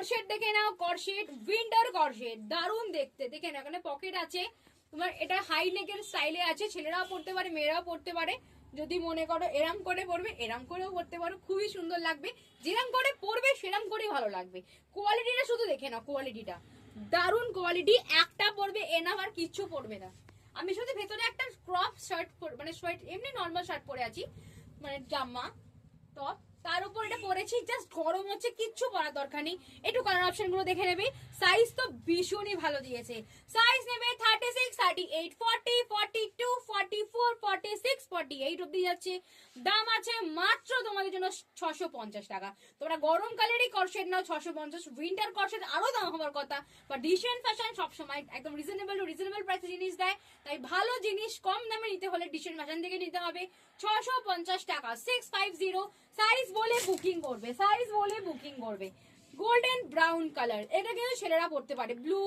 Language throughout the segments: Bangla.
করসেট দেখে নাও, করসেট, উইন্টার করসেট, দারুণ দেখতে। দেখে নাও এখানে পকেট আছে তোমার, এটা হাই নেকের স্টাইলে আছে, ছেলেরাও পড়তে পারে মেয়েরাও পড়তে পারে। যদি মনে করো এরাম করে পড়বে, এরাম করেও পড়তে পারো, খুবই সুন্দর লাগবে। যেরাম করে পড়বে সেরাম করেই ভালো লাগবে। কোয়ালিটিটা শুধু দেখে নাও, কোয়ালিটিটা দারুণ কোয়ালিটি। একটা পড়বে এনাফ, আর কিচ্ছু পড়বে না। আমি শুধু ভেতরে একটা ক্রপ শার্ট মানে সোয়েট এমনি নর্মাল শার্ট পরে আছি, মানে জামা টপ, তার উপর এটা পরেছি, জাস্ট গরম হচ্ছে, কিচ্ছু পরার দরকার নেই। একটু কালার অপশন গুলো দেখে নেবে। সাইজ তো ভীষণই ভালো দিয়েছে। সাইজ নেবে 36, 38, 40, 42, 44, 46, 48 অব্দি যাচ্ছে। দাম আছে মাত্র তোমাদের জন্য 650 টাকা। তোমরা গরম কালেরই করসেট নাও 650, উইন্টার করসেট আরো দাম হবার কথা, বা ডিসেন্ট ফ্যাশন সবসময় একদম রিজনেবল প্রাইসে জিনিস দেয়। তাই ভালো জিনিস কম দামে নিতে হলে ডিসেন্ট ফ্যাশন থেকে নিতে হবে। 650 টাকা, 650। সাইজ বলে বুকিং করবে, সাইজ বলে বুকিং করবে। গোল্ডেন ব্রাউন কালার, এটা কিন্তু ছেলেরা পড়তে পারে। ব্লু,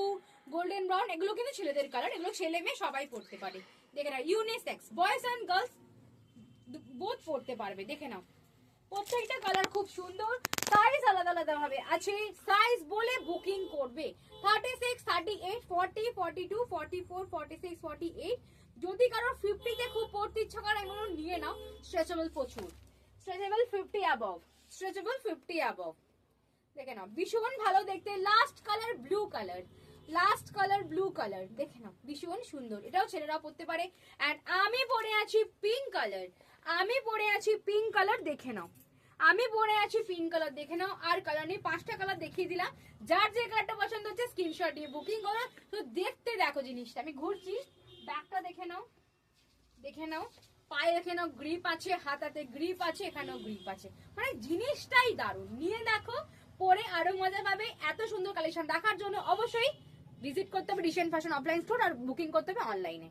গোল্ডেন ব্রাউন, এগুলো কিন্তু ছেলেদের কালার, এগুলো ছেলে মেয়ে সবাই পড়তে পারে। দেখে নাও, unisex, boys and girls both পড়তে পারবে। দেখে নাও প্রত্যেকটা কালার খুব সুন্দর, সাইজ আলাদা আলাদা ভাবে আছে। সাইজ বলে বুকিং করবে। 36, 38, 40, 42, 44, 46, 48। যদি কারোর 50 তে খুব পড়তে ইচ্ছা করে এগুলো নিয়ে নাও। স্ট্রেচেবল প্রচুর, স্ট্রেচেবল 50 অ্যাবভ, স্ট্রেচেবল 50 অ্যাবভ। দেখে নাও ভীষণ ভালো দেখতে। Last colour blue colour, last colour blue colour, দেখে নাও ভীষণ সুন্দর। এটাও ছেলেরা পড়তে পারে। এন্ড আমি পরে আছি পিঙ্ক কালার, আমি পরে আছি পিঙ্ক কালার, দেখে নাও আমি পরে আছি পিঙ্ক কালার, দেখে নাও। আর কালার নেই, 5টা কালার দেখিয়ে দিলাম। যার যে কালারটা পছন্দ হচ্ছে স্ক্রিনশট দিয়ে বুকিং করো। তো দেখতে দেখো জিনিসটা, আমি ঘুরছি, ব্যাগটা দেখে নাও, দেখে নাও পায়ে দেখে নাও গ্রিপ আছে, হাতাতে গ্রিপ আছে, এখানেও গ্রিপ আছে, মানে জিনিসটাই দারুণ। নিয়ে দেখো, পরে আরো মজা পাবে। এত সুন্দর কালেকশন দেখার জন্য অবশ্যই ভিজিট করতে হবে ডিসেন্ট ফ্যাশন অফলাইন স্টোর, আর বুকিং করতে হবে অনলাইনে।